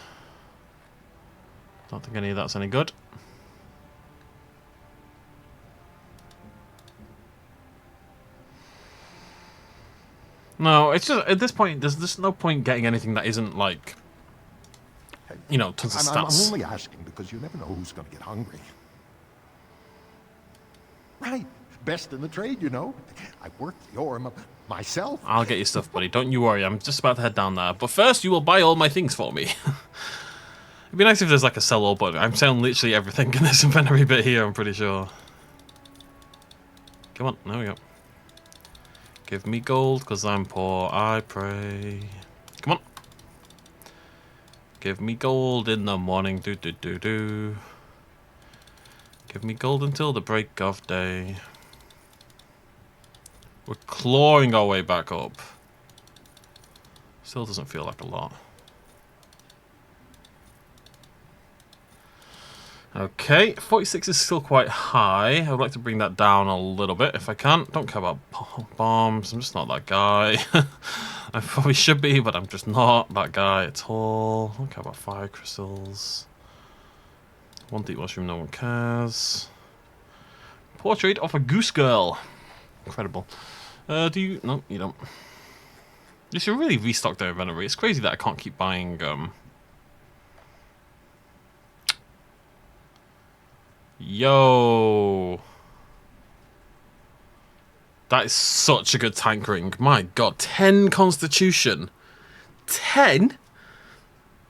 Don't think any of that's any good. No, it's just, at this point, there's no point getting anything that isn't, like, you know, tons of stats. I'm only asking because you never know who's going to get hungry. Right. Best in the trade, you know. I worked the ore myself. I'll get your stuff, buddy. Don't you worry. I'm just about to head down there. But first, you will buy all my things for me. It'd be nice if there's, like, a sell all button. I'm selling literally everything in this inventory bit here, I'm pretty sure. Come on. There we go. Give me gold, because I'm poor, I pray. Come on. Give me gold in the morning, do. Give me gold until the break of day. We're clawing our way back up. Still doesn't feel like a lot. Okay, 46 is still quite high. I would like to bring that down a little bit if I can. Don't care about bombs. I'm just not that guy. I probably should be, but I'm just not that guy at all. Don't care about fire crystals. One deep mushroom, no one cares. Portrait of a goose girl. Incredible. Do you? No, you don't. You should really restock their inventory. It's crazy that I can't keep buying. Yo. That is such a good tank ring. My god. 10 constitution. 10?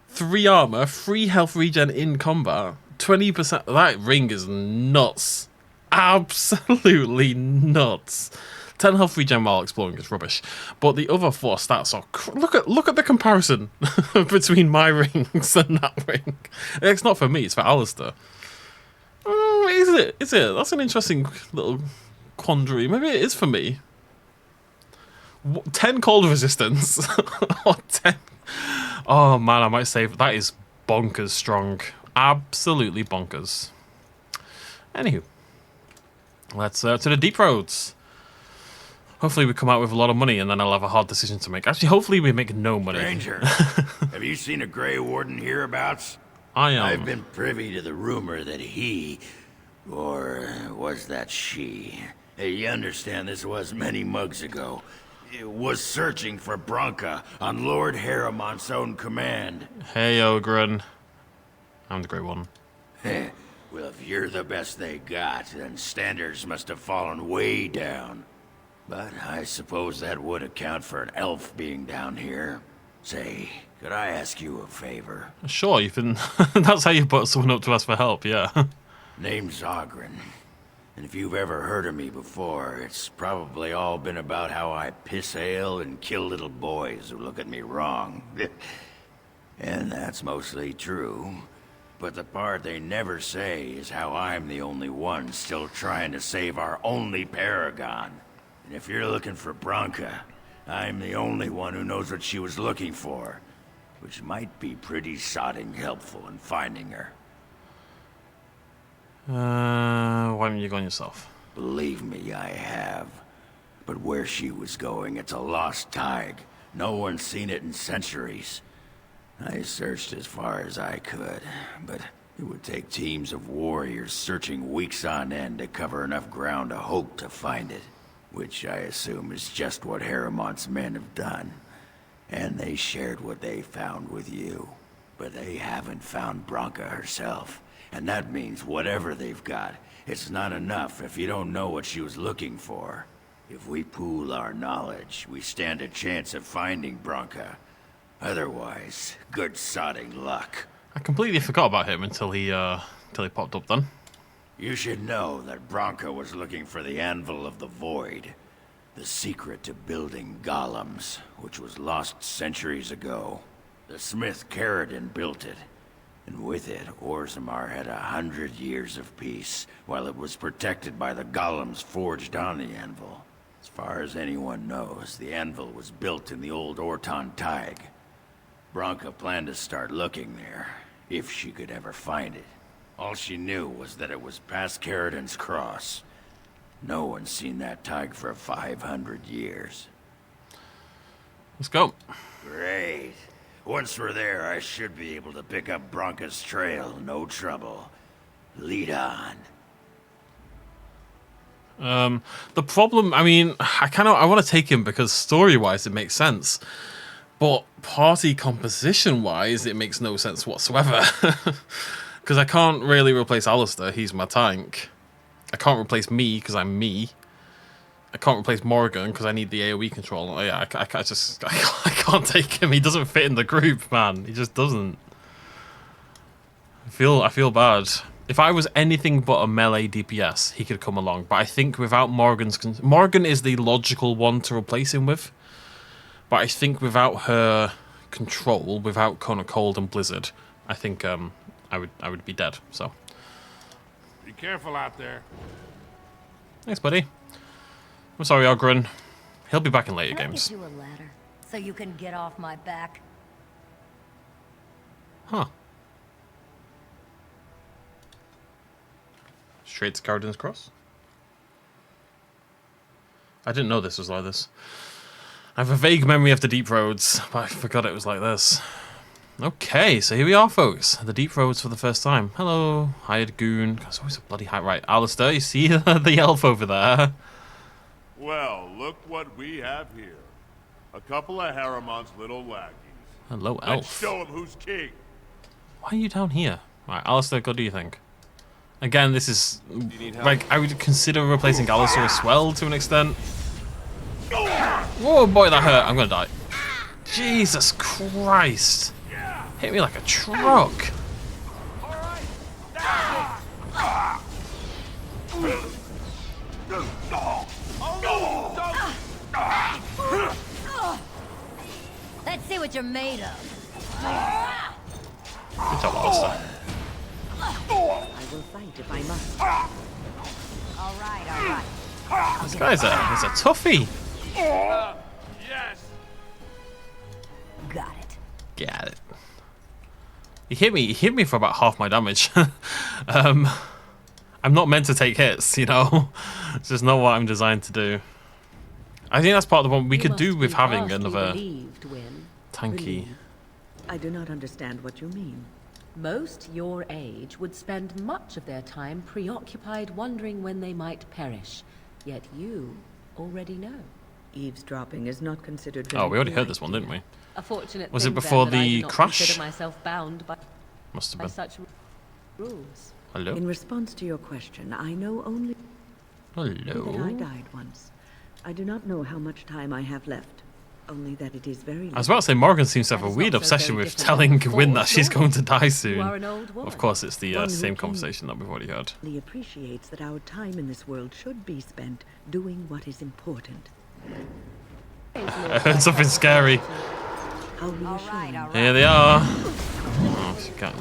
3 armor, 3 health regen in combat. 20%. That ring is nuts. Absolutely nuts. 10 health regen while exploring is rubbish. But the other 4 stats are... Look at the comparison between my rings and that ring. It's not for me, it's for Alistair. Is it? Is it? That's an interesting little quandary. Maybe it is for me. 10 cold resistance. Or 10. Oh man, I might save. That is bonkers strong. Absolutely bonkers. Anywho, let's to the deep roads. Hopefully we come out with a lot of money and then I'll have a hard decision to make. Actually, hopefully we make no money. Stranger, have you seen a Grey Warden hereabouts? I am. I've been privy to the rumor that he, or was that she? Hey, you understand this was many mugs ago. It was searching for Branka on Lord Haramont's own command. Hey, Ogren. I'm the Grey Warden. Well, if you're the best they got, then standards must have fallen way down. But I suppose that would account for an elf being down here. Say, could I ask you a favor? Sure, you've been... That's how you put someone up to ask for help, yeah. Name's Ogren. And if you've ever heard of me before, it's probably all been about how I piss ale and kill little boys who look at me wrong. And that's mostly true. But the part they never say is how I'm the only one still trying to save our only paragon. And if you're looking for Branka, I'm the only one who knows what she was looking for, which might be pretty sodding helpful in finding her. Why don't you go on yourself? Believe me, I have. But where she was going, it's a lost tag. No one's seen it in centuries. I searched as far as I could, but it would take teams of warriors searching weeks on end to cover enough ground to hope to find it. Which I assume is just what Haramont's men have done. And they shared what they found with you. But they haven't found Branka herself. And that means whatever they've got, it's not enough if you don't know what she was looking for. If we pool our knowledge, we stand a chance of finding Branka. Otherwise, good sodding luck. I completely forgot about him until he popped up then. You should know that Branka was looking for the Anvil of the Void, the secret to building golems, which was lost centuries ago. The smith Ferelden built it, and with it, Orzammar had 100 years of peace, while it was protected by the golems forged on the anvil. As far as anyone knows, the anvil was built in the old Orton Tig. Branka planned to start looking there, if she could ever find it. All she knew was that it was past Ferelden's cross. No one's seen that tag for 500 years. Let's go. Great. Once we're there, I should be able to pick up Branka's trail, no trouble. Lead on. The problem, I mean, I want to take him because story-wise it makes sense. But party composition-wise, it makes no sense whatsoever. Because I can't really replace Alistair, he's my tank. I can't replace me, because I'm me. I can't replace Morgan, because I need the AoE control. Oh, yeah, I can't take him, he doesn't fit in the group, man. He just doesn't. I feel bad. If I was anything but a melee DPS, he could come along. But I think without Morgan is the logical one to replace him with. But I think without her control, without Cone of Cold and Blizzard, I think I would be dead. So be careful out there. Thanks, buddy. I'm sorry, Ogren. He'll be back in later games. Get you a ladder so you can get off my back. Huh. Straight to Carridan's Cross. I didn't know this was like this. I have a vague memory of the Deep Roads, but I forgot it was like this. Okay, so here we are, folks. The Deep Roads for the first time. Hello, hired goon. There's always a bloody high. Right, Alistair, you see the elf over there? Well, look what we have here. A couple of Harriman's little lackeys. Hello, elf. Let's show him who's king. Why are you down here? Right, Alistair, what do you think? Again, this is like I would consider replacing Alistair as well to an extent. Whoa, boy, that hurt. I'm gonna die. Jesus Christ! Hit me like a truck. Let's see what you're made of. Good job, Alistair. I will fight if I must. All right. This guy's a toughie. Yes. Got it. Got it. He hit me for about half my damage. I'm not meant to take hits, you know? It's just not what I'm designed to do. I think that's part of the one we could do with having another tanky. I do not understand what you mean. Most your age would spend much of their time preoccupied wondering when they might perish. Yet you already know. Eavesdropping is not considered. Oh, we already heard this one, didn't we? A fortunate Was thing, it before then, that I the do not crash? consider myself bound by, Must have by been. such rules. Hello? In response to your question, I know only that I Hello? died once. I do not know how much time I have left. Only that it is very. I was about to say Morgan seems to have a weird obsession with telling Gwyn that she's going to die soon. are an old woman. Of course, it's the One who same can- conversation that we've already had. He appreciates that our time in this world should be spent doing what is important. I heard something scary. How reassuring. Here they are. Oh, she can't.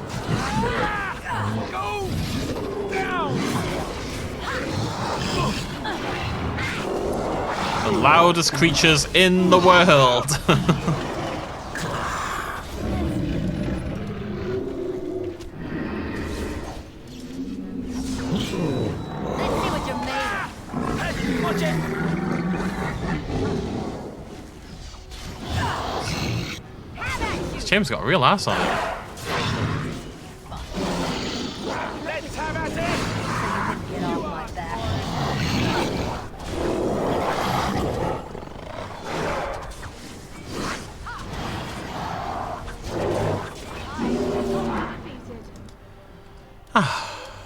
The loudest creatures in the world. Let's see what you're made of. Watch it. This chain's got a real ass on it. Let's have at it. Get off my back.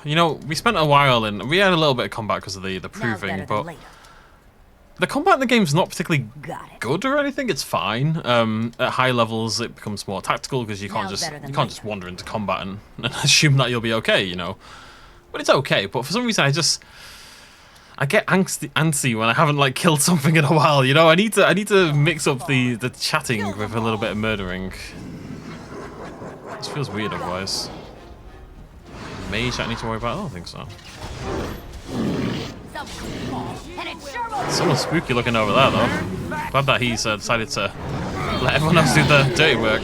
You know, we spent a while and we had a little bit of combat because of the proving, but the combat in the game's not particularly good or anything. It's fine. At high levels, it becomes more tactical because you can't just wander into combat and assume that you'll be okay, you know. But it's okay. But for some reason, I get antsy when I haven't like killed something in a while. You know, I need to mix up the chatting with a little bit of murdering. This feels weird otherwise. Mage I need to worry about? I don't think so. Someone's spooky looking over there though. Glad that he's decided to let everyone else do the dirty work.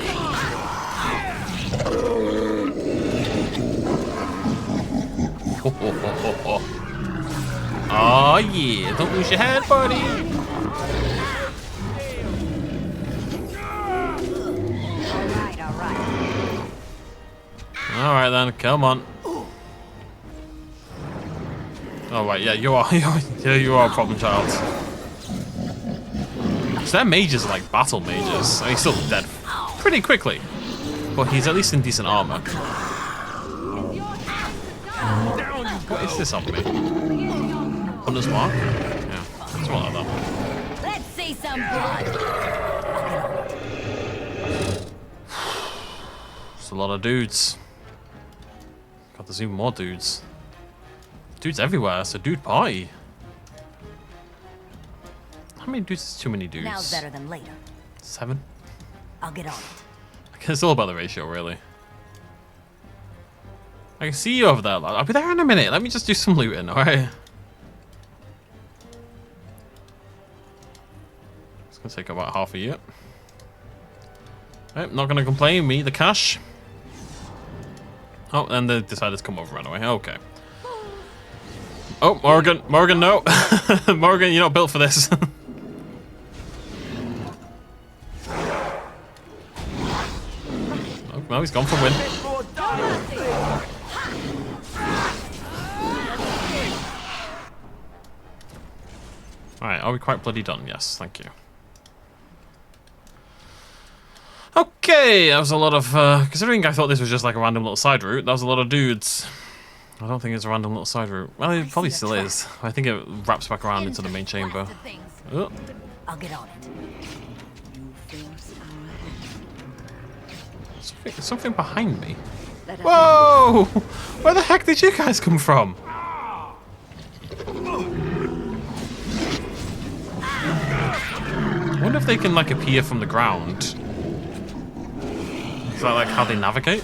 Oh yeah, don't lose your head, buddy. Alright then, come on. Oh right, yeah, you are a problem child. So their mages are like battle mages. And he's still dead pretty quickly. But he's at least in decent armor. What is this on me? Hunter's Mark? Yeah, it's one like that. Let's see some blood. It's a lot of dudes. God, there's even more dudes. Dudes everywhere, it's a dude party. How many dudes is too many dudes? Now's better than later. 7? I'll get on it. It's all about the ratio, really. I can see you over there, lad. I'll be there in a minute. Let me just do some looting, alright? It's gonna take about half a year. Right, not gonna complain, me, the cash. Oh, and they decided to come over anyway. Okay. Oh, Morgan, no. Morgan, you're not built for this. Oh, no, he's gone for win. Alright, are we quite bloody done? Yes, thank you. Okay, that was a lot of, considering I thought this was just like a random little side route, that was a lot of dudes. I don't think it's a random little side route. Well, it probably still is. I think it wraps back around into the main chamber. Oh. I'll get on it. Something behind me. Whoa! Where the heck did you guys come from? I wonder if they can like appear from the ground. Is that like how they navigate?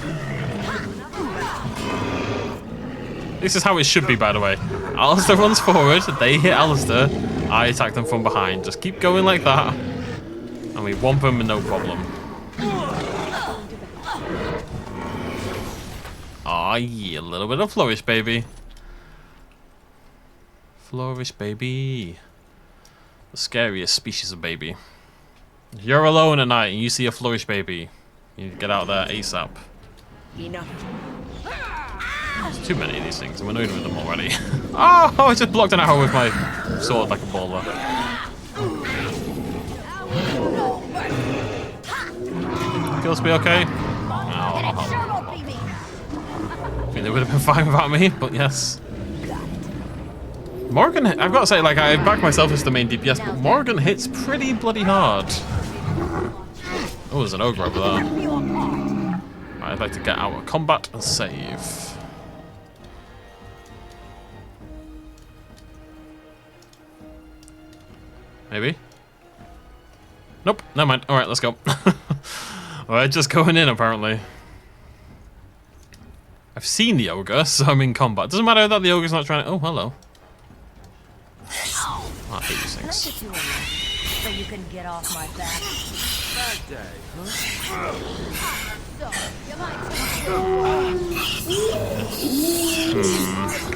This is how it should be, by the way. Alistair runs forward, they hit Alistair, I attack them from behind. Just keep going like that, and we whomp them with no problem. Aw, yeah, a little bit of flourish, baby. Flourish, baby. The scariest species of baby. If you're alone at night and you see a flourish baby, you need to get out there ASAP. Enough. There's too many of these things. I'm annoyed with them already. Oh, I just blocked an arrow with my sword like a baller. Kills be okay? Oh, I mean, they would have been fine without me, but yes. Morgan, I've got to say, like, I back myself as the main DPS, but Morgan hits pretty bloody hard. Oh, there's an ogre over there. Right, I'd like to get out of combat and save. Maybe? Nope, never mind. Alright, let's go. Alright, just going in, apparently. I've seen the ogre, so I'm in combat. Doesn't matter that the ogre's not trying to... Oh, hello. Oh, I hate these things. So you can get off my back. Bad day, huh?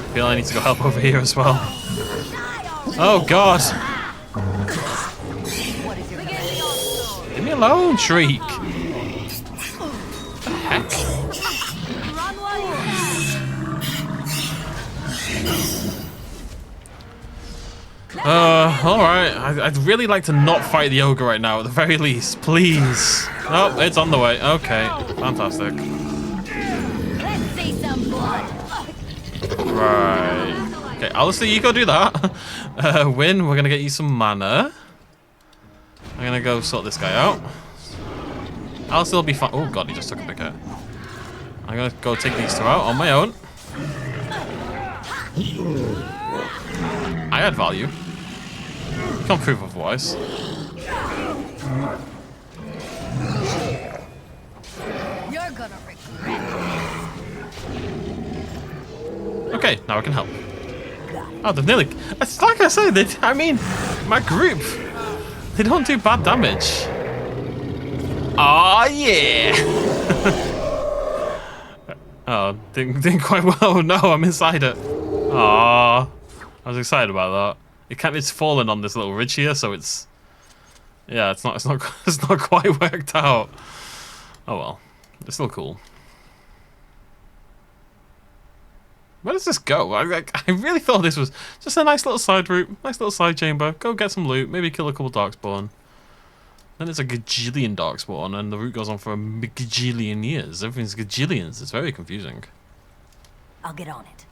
I feel I need to go help over here as well. Oh, God. Leave me alone, Shriek. What the heck? Alright. I'd really like to not fight the ogre right now, at the very least. Please. Oh, it's on the way. Okay. Fantastic. Let's see some blood. Right. Okay, Alistair, you go do that. Win, we're gonna get you some mana. I'm gonna go sort this guy out. Alistair will be fine. Oh god, he just took a big hit. I'm gonna go take these two out on my own. I add value. Can't prove otherwise. You're gonna regret this. Okay, now I can help. Oh, they've nearly... It's like I said, I mean, my group, they don't do bad damage. Oh yeah! Oh, didn't quite well. No, I'm inside it. Ah, I was excited about that. It's fallen on this little ridge here, so it's... Yeah, it's not quite worked out. Oh well, it's still cool. Where does this go? I really thought this was just a nice little side route, nice little side chamber. Go get some loot, maybe kill a couple Darkspawn. Then it's a gajillion Darkspawn, and the route goes on for a gajillion years. Everything's gajillions. It's very confusing. I'll get on it.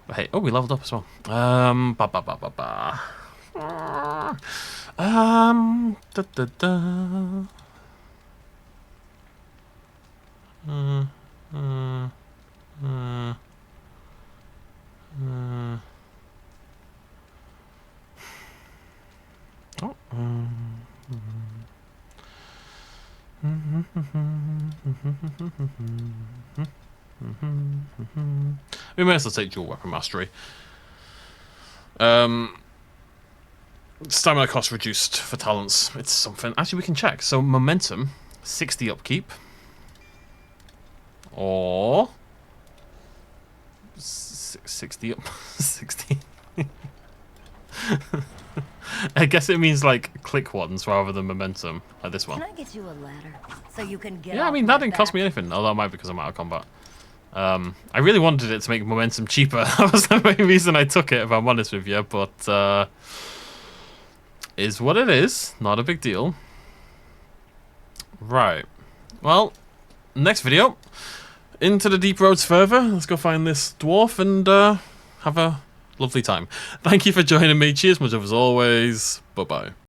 But hey, oh, we leveled up as well. Da da da. Oh. We may as well take dual weapon mastery. Stamina cost reduced for talents. It's something. Actually, we can check. So momentum, 60 upkeep, or 60 up, 60. I guess it means like click ones rather than momentum, like this one. Can I get you a ladder so you can get? Yeah, I mean that didn't cost me anything, although it might be because I'm out of combat. I really wanted it to make momentum cheaper. That was the main reason I took it, if I'm honest with you. But is what it is. Not a big deal. Right. Well, next video, into the deep roads further. Let's go find this dwarf and have a lovely time. Thank you for joining me. Cheers much as always. Bye bye.